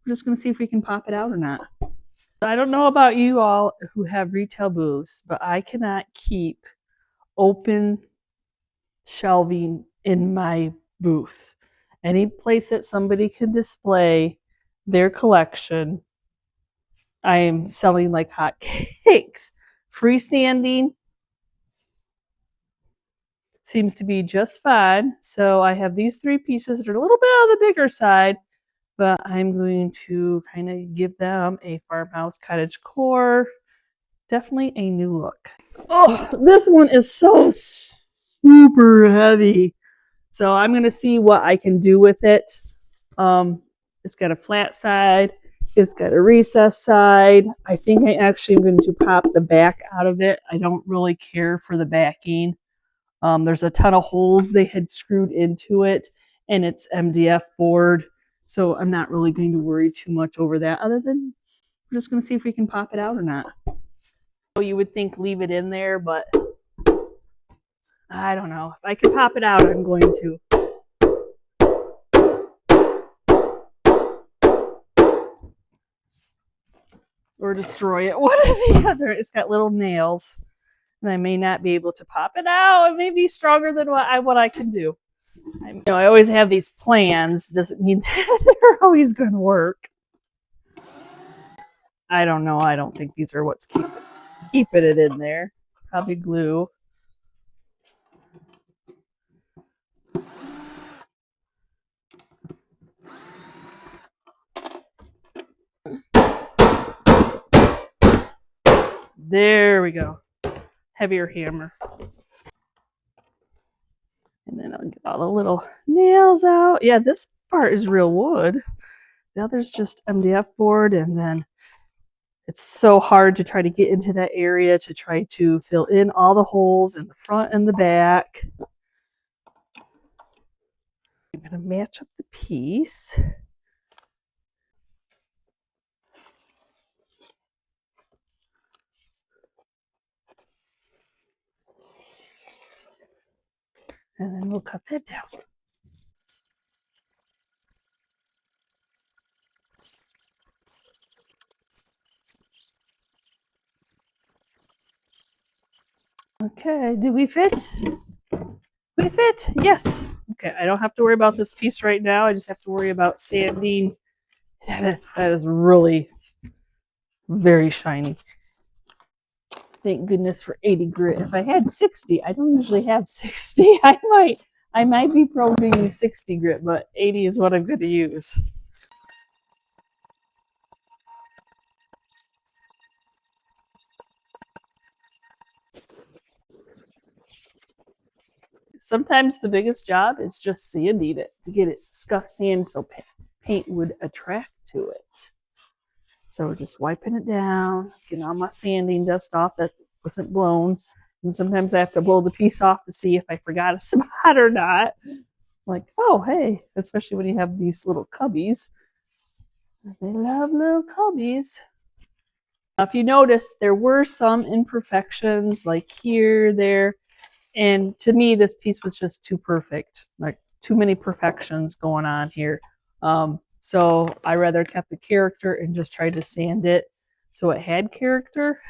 we're just going to see if we can pop it out or not. I don't know about you all who have retail booths, but I cannot keep open shelving in my booth. Any place that somebody can display their collection, I am selling like hotcakes. Freestanding seems to be just fine. So I have these 3 pieces that are a little bit on the bigger side, but I'm going to kind of give them a farmhouse cottage core. Definitely a new look. Oh, this one is so super heavy. So I'm going to see what I can do with it. It's got a flat side. It's got a recessed side. I think I actually am going to pop the back out of it. I don't really care for the backing. There's a ton of holes they had screwed into it, and it's MDF board. So I'm not really going to worry too much over that, other than we're just going to see if we can pop it out or not. You would think leave it in there, but I don't know. If I can pop it out, I'm going to. Or destroy it. One or the other. It's got little nails, and I may not be able to pop it out. It may be stronger than what I can do. I always have these plans. Doesn't mean that they're always going to work. I don't know. I don't think these are what's keeping it in there. Probably glue. There we go. Heavier hammer. And then I'll get all the little nails out. Yeah, this part is real wood. The other's just MDF board, and then it's so hard to try to get into that area to try to fill in all the holes in the front and the back. I'm going to match up the piece. And then we'll cut that down. Okay, do we fit? We fit, yes. Okay, I don't have to worry about this piece right now. I just have to worry about sanding. That is really very shiny. Thank goodness for 80 grit. If I had 60, I don't usually have 60. I might be prone to use 60 grit, but 80 is what I'm going to use. Sometimes the biggest job is just sanding it to get it scuff sand so paint would attract to it. So just wiping it down, getting all my sanding dust off that wasn't blown. And sometimes I have to blow the piece off to see if I forgot a spot or not. Like, oh, hey, especially when you have these little cubbies. They love little cubbies. If you notice, there were some imperfections, like here, there. And to me, this piece was just too perfect, like too many perfections going on here. So I rather kept the character and just tried to sand it so it had character.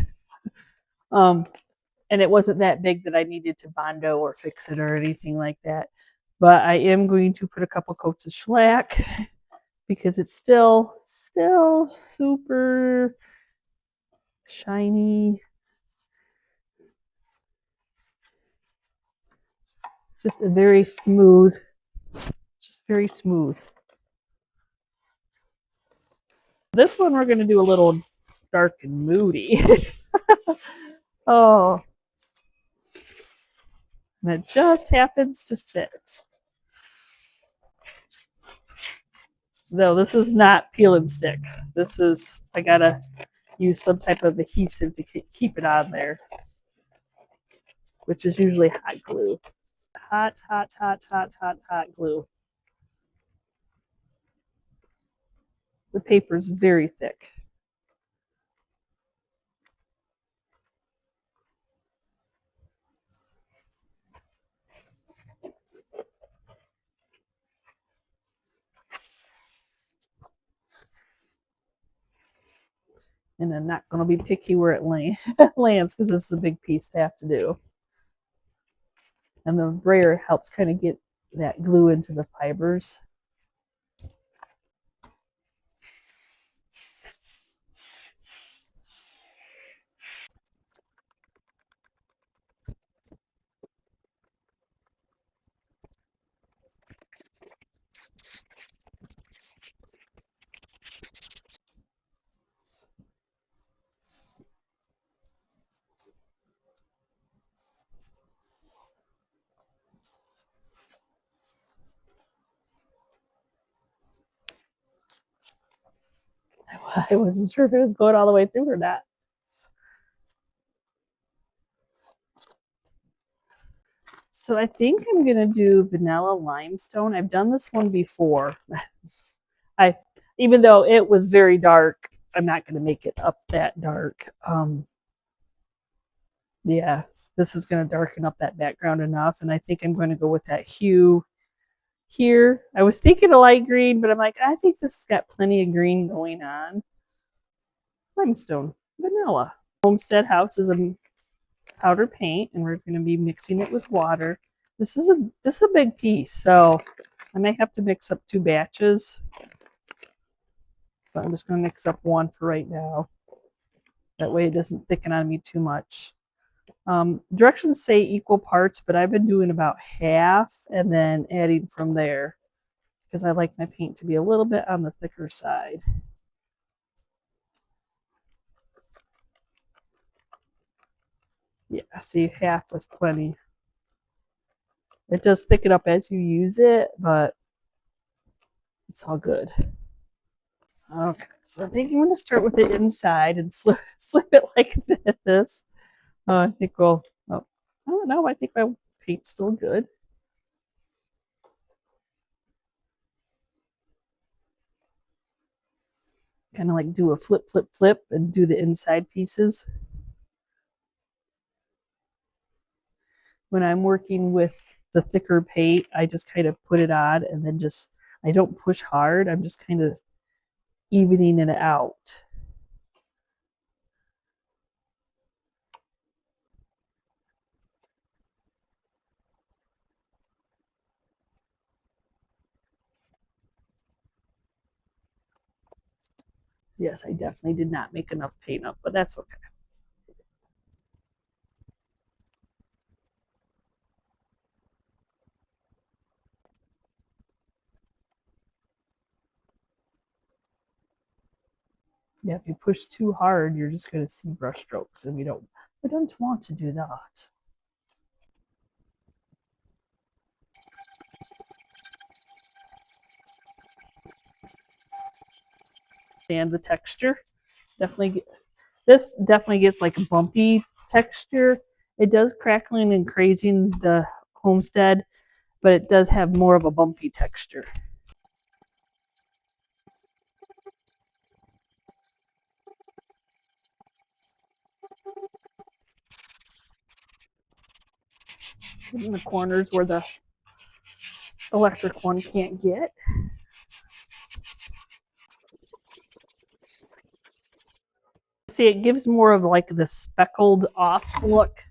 And it wasn't that big that I needed to Bondo or fix it or anything like that. But I am going to put a couple coats of shellac because it's still super shiny. Just a very smooth, just very smooth. This one we're going to do a little dark and moody. Oh, and it just happens to fit. No, this is not peel and stick. This is, I gotta use some type of adhesive to keep it on there, which is usually hot glue. Hot glue. The paper is very thick. And I'm not going to be picky where it lands because this is a big piece to have to do. And the brayer helps kind of get that glue into the fibers. I wasn't sure if it was going all the way through or not. So I think I'm going to do vanilla limestone. I've done this one before. Even though it was very dark, I'm not going to make it up that dark. Yeah, this is going to darken up that background enough. And I think I'm going to go with that hue here. I was thinking a light green, but I'm like, I think this has got plenty of green going on. Limestone, vanilla. Homestead House is a powder paint, and we're going to be mixing it with water. This is a big piece, so I may have to mix up 2 batches. But I'm just going to mix up 1 for right now. That way it doesn't thicken on me too much. Directions say equal parts, but I've been doing about half and then adding from there because I like my paint to be a little bit on the thicker side. Yeah, see, half was plenty. It does thicken up as you use it, but it's all good. Okay, so I think I'm going to start with the inside and flip it like this. I think we'll, oh, I don't know, I think my paint's still good. Kind of like do a flip, flip, flip and do the inside pieces. When I'm working with the thicker paint, I just kind of put it on and then just, I don't push hard. I'm just kind of evening it out. Yes, I definitely did not make enough paint up, but that's okay. Yeah, if you push too hard, you're just going to see brush strokes, and we don't want to do that. And the texture, this definitely gets like a bumpy texture. It does crackling and crazing the Homestead, but it does have more of a bumpy texture. In the corners where the electric one can't get. See, it gives more of like the speckled off look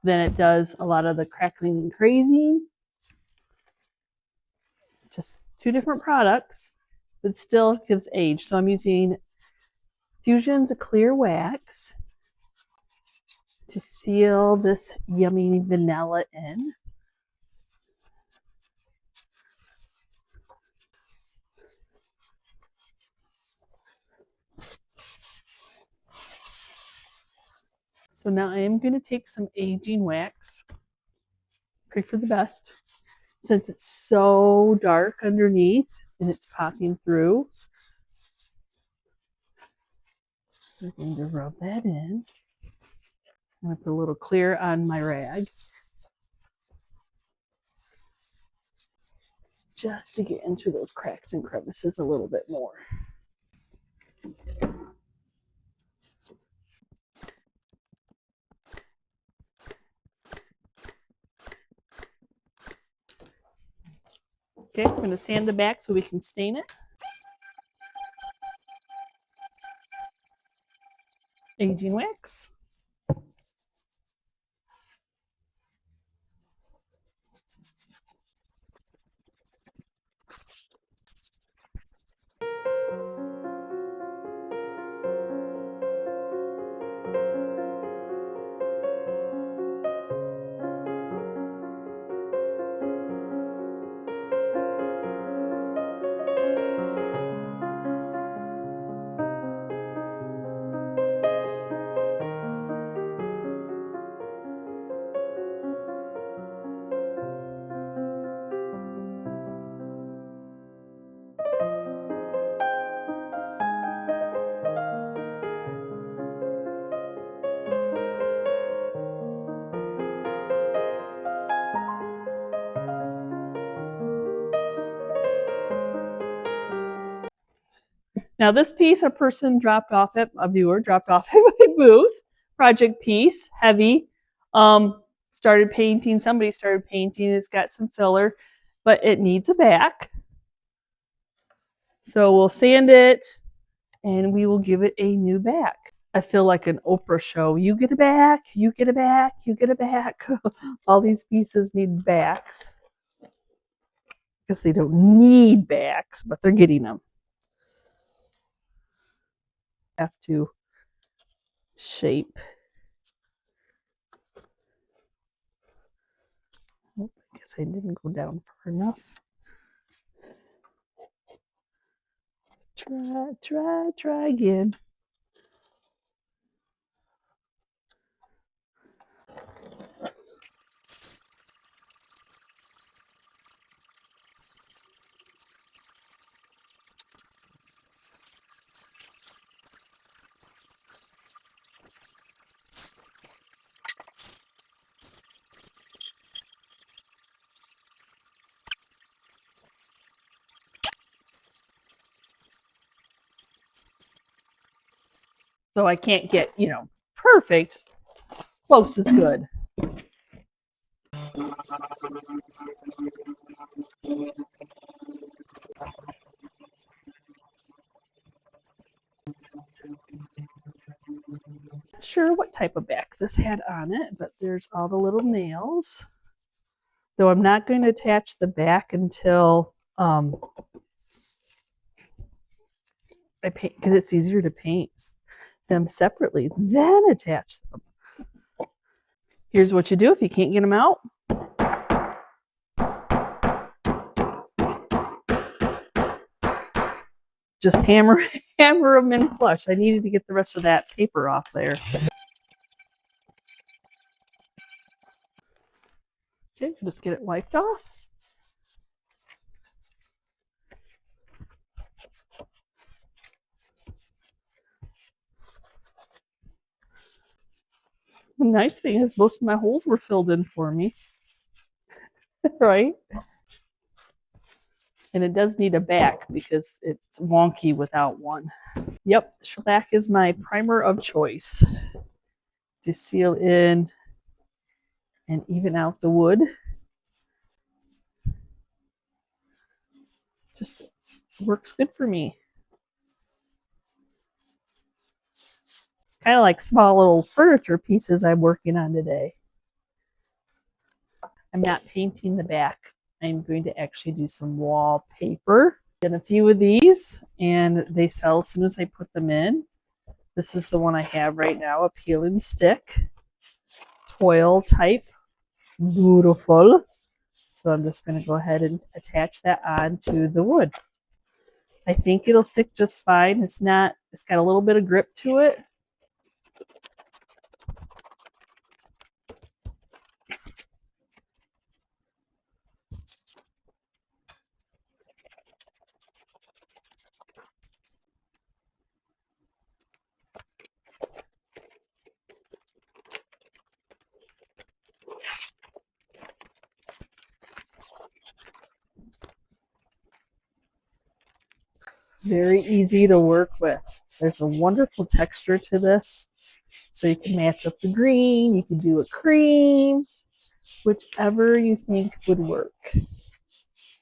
than it does a lot of the crackling and crazing. Just 2 different products, but still gives age. So I'm using Fusion's clear wax to seal this yummy vanilla in. So now I am going to take some aging wax. Pray for the best. Since it's so dark underneath and it's popping through, I'm going to rub that in. I'm going to put a little clear on my rag just to get into those cracks and crevices a little bit more. Okay, I'm going to sand the back so we can stain it. aging wax. Now this piece a viewer dropped off at my booth. Project piece, heavy. Somebody started painting. It's got some filler, but it needs a back. So we'll sand it and we will give it a new back. I feel like an Oprah show. You get a back, you get a back, you get a back. All these pieces need backs. Because they don't need backs, but they're getting them. Have to shape. Oh, I guess I didn't go down far enough. Try again. So I can't get, perfect. Close is good. Not sure what type of back this had on it, but there's all the little nails. Though I'm not going to attach the back until I paint, because it's easier to paint them separately, then attach them. Here's what you do if you can't get them out. Just hammer them in flush. I needed to get the rest of that paper off there. Okay, just get it wiped off. The nice thing is most of my holes were filled in for me. Right? And it does need a back because it's wonky without one. Yep, shellac is my primer of choice to seal in and even out the wood. Just works good for me. It's kind of like small little furniture pieces I'm working on today. I'm not painting the back. I'm going to actually do some wallpaper. Get a few of these and they sell as soon as I put them in. This is the one I have right now, a peel and stick. Toile type. It's beautiful. So I'm just going to go ahead and attach that onto the wood. I think it'll stick just fine. It's got a little bit of grip to it. Very easy to work with. There's a wonderful texture to this. So you can match up the green, you can do a cream, whichever you think would work.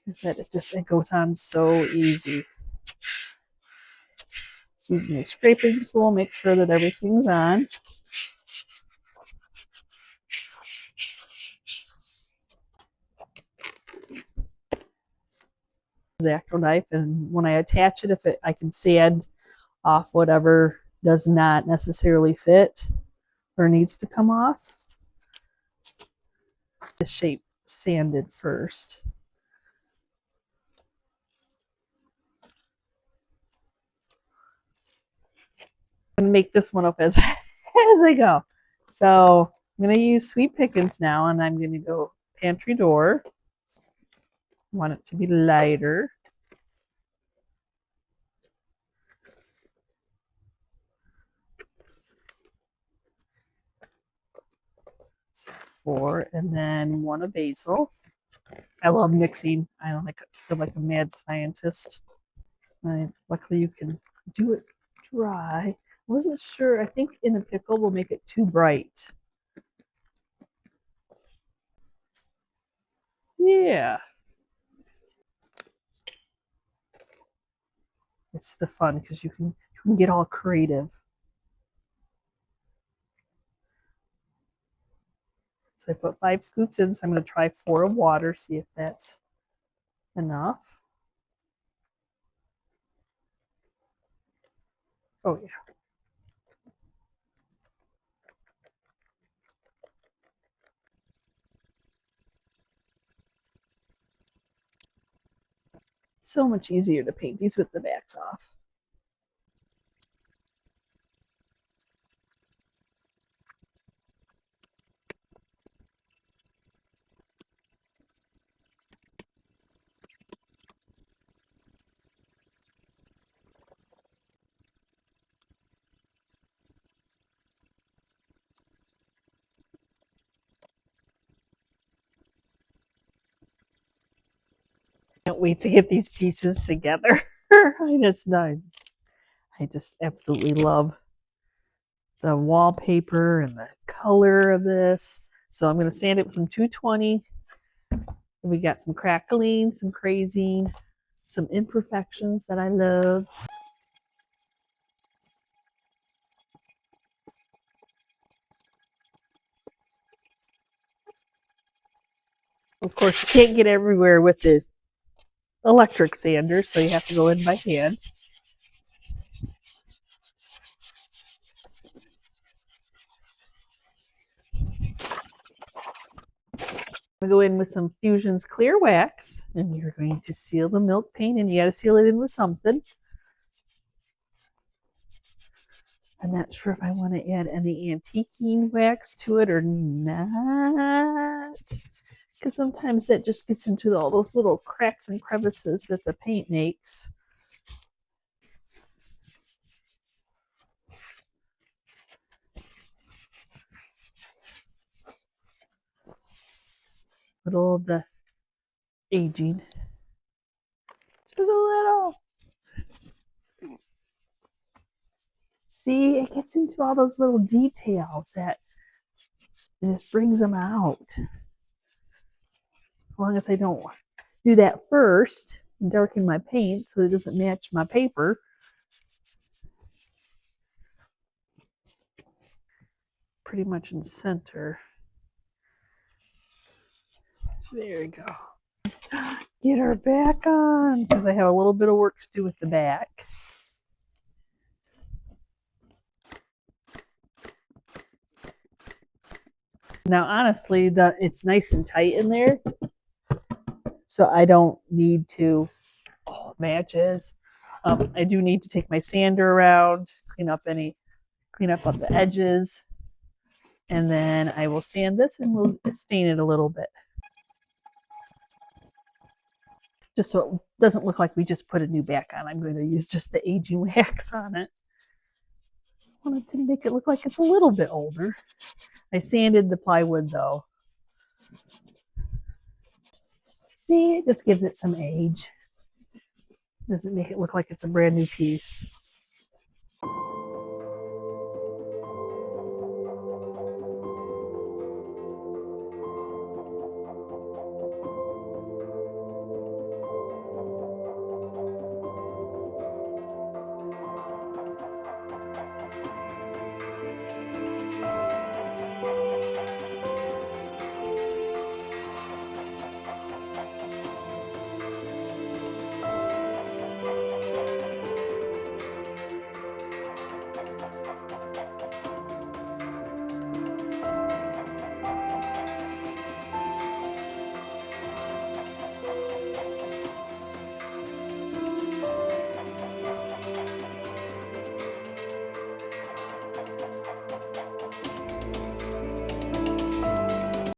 It goes on so easy. Just using the scraping tool, make sure that everything's on. X-Acto knife, and when I attach it, I can sand off whatever does not necessarily fit or needs to come off. The shape sanded first. I'm gonna make this one up as I go. So I'm gonna use Sweet Pickins now, and I'm gonna go pantry door. I want it to be lighter. So 4, and then 1 of basil. I love mixing. I feel like a mad scientist. Luckily, you can do it dry. I wasn't sure. I think in a pickle we'll make it too bright. Yeah. It's the fun because you can get all creative. So I put 5 scoops in, so I'm going to try 4 of water, see if that's enough. Oh, yeah. It's so much easier to paint these with the backs off. Can't wait to get these pieces together. I just absolutely love the wallpaper and the color of this. So I'm going to sand it with some 220. We got some crackling, some crazing, some imperfections that I love. Of course, you can't get everywhere with the electric sander, so you have to go in by hand. I'm going to go in with some Fusion's clear wax, and you're going to seal the milk paint, and you got to seal it in with something. I'm not sure if I want to add any antiquing wax to it or not, because sometimes that just gets into all those little cracks and crevices that the paint makes. Little of the aging. Just a little. See, it gets into all those little details that it just brings them out. As long as I don't do that first and darken my paint so it doesn't match my paper. Pretty much in center. There we go. Get her back on, because I have a little bit of work to do with the back. Now, honestly, it's nice and tight in there, so I don't need to matches. I do need to take my sander around, clean up on the edges, and then I will sand this and we'll stain it a little bit, just so it doesn't look like we just put a new back on. I'm going to use just the aging wax on it. I wanted to make it look like it's a little bit older. I sanded the plywood though. See, it just gives it some age. Doesn't make it look like it's a brand new piece.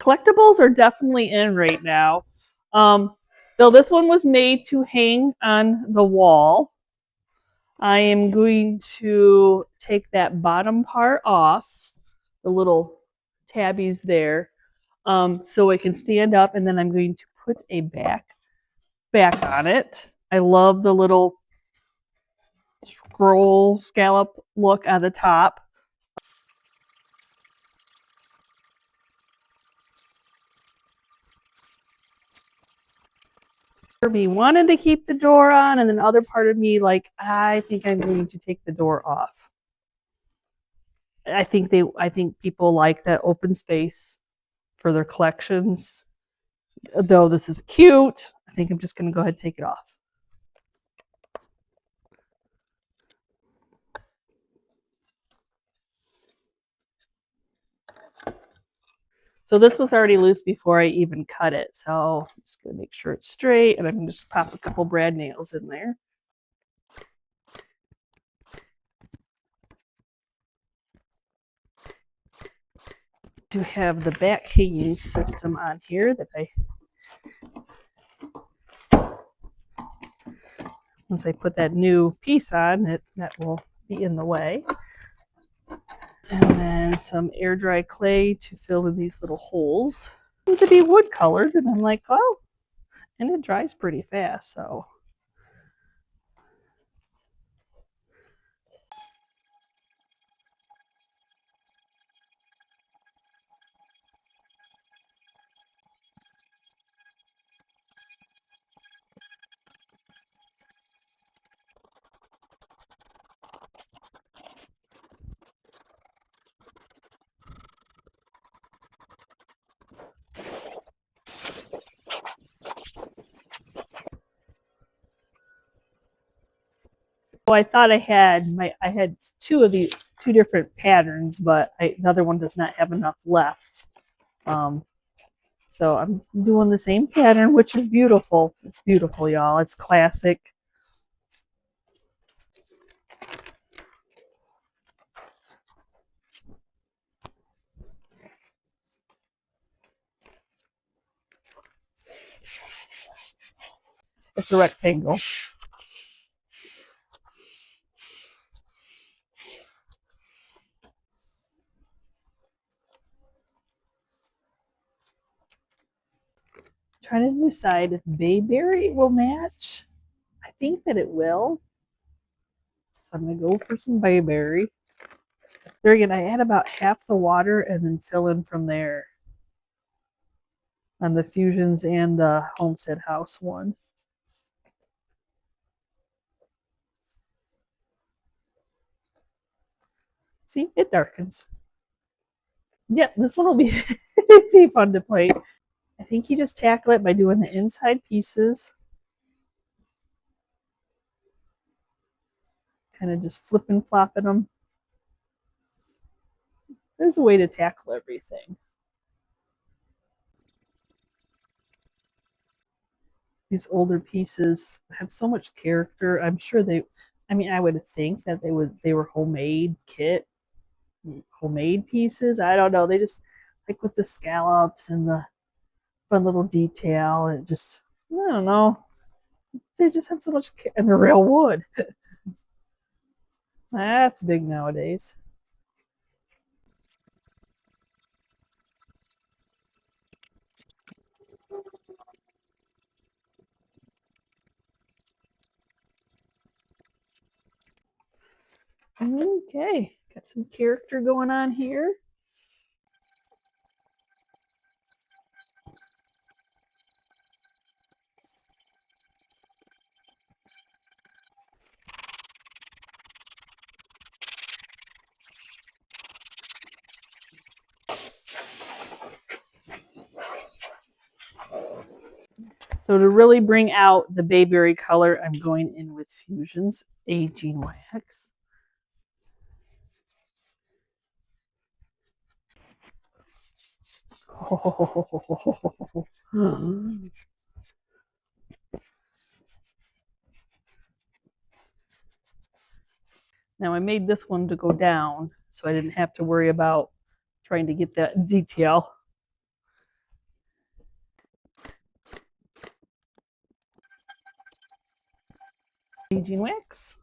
collectibles are definitely in right now. Though this one was made to hang on the wall, I am going to take that bottom part off, the little tabbies there, so it can stand up, and then I'm going to put a back on it. I love the little scroll scallop look at the top. Me wanted to keep the door on, and then other part of me like, I think I'm going to take the door off. I think people like that open space for their collections. Though this is cute, I think I'm just going to go ahead and take it off. So this was already loose before I even cut it. So I'm just going to make sure it's straight, and I can just pop a couple brad nails in there. To have the back hanging system on here that once I put that new piece on, that will be in the way. And then some air dry clay to fill in these little holes. And to be wood colored, and I'm like, oh, and it dries pretty fast, so. So I thought I had two different patterns, but the other one does not have enough left. So I'm doing the same pattern, which is beautiful. It's beautiful, y'all. It's classic. It's a rectangle. Trying to decide if bayberry will match. I think that it will. So I'm going to go for some bayberry. There again, I add about half the water and then fill in from there on the Fusions and the Homestead House one. See, it darkens. Yeah, this one will be, be fun to play. I think you just tackle it by doing the inside pieces. Kind of just flipping, flopping them. There's a way to tackle everything. These older pieces have so much character. I'm sure I would think that they were homemade homemade pieces. I don't know. They just, like with the scallops and the fun little detail, and just, I don't know. They just have so much, and they're real wood. That's big nowadays. Okay, got some character going on here. So to really bring out the bayberry color, I'm going in with Fusion's Aging Wax. Now I made this one to go down, so I didn't have to worry about trying to get that detail. painting wax.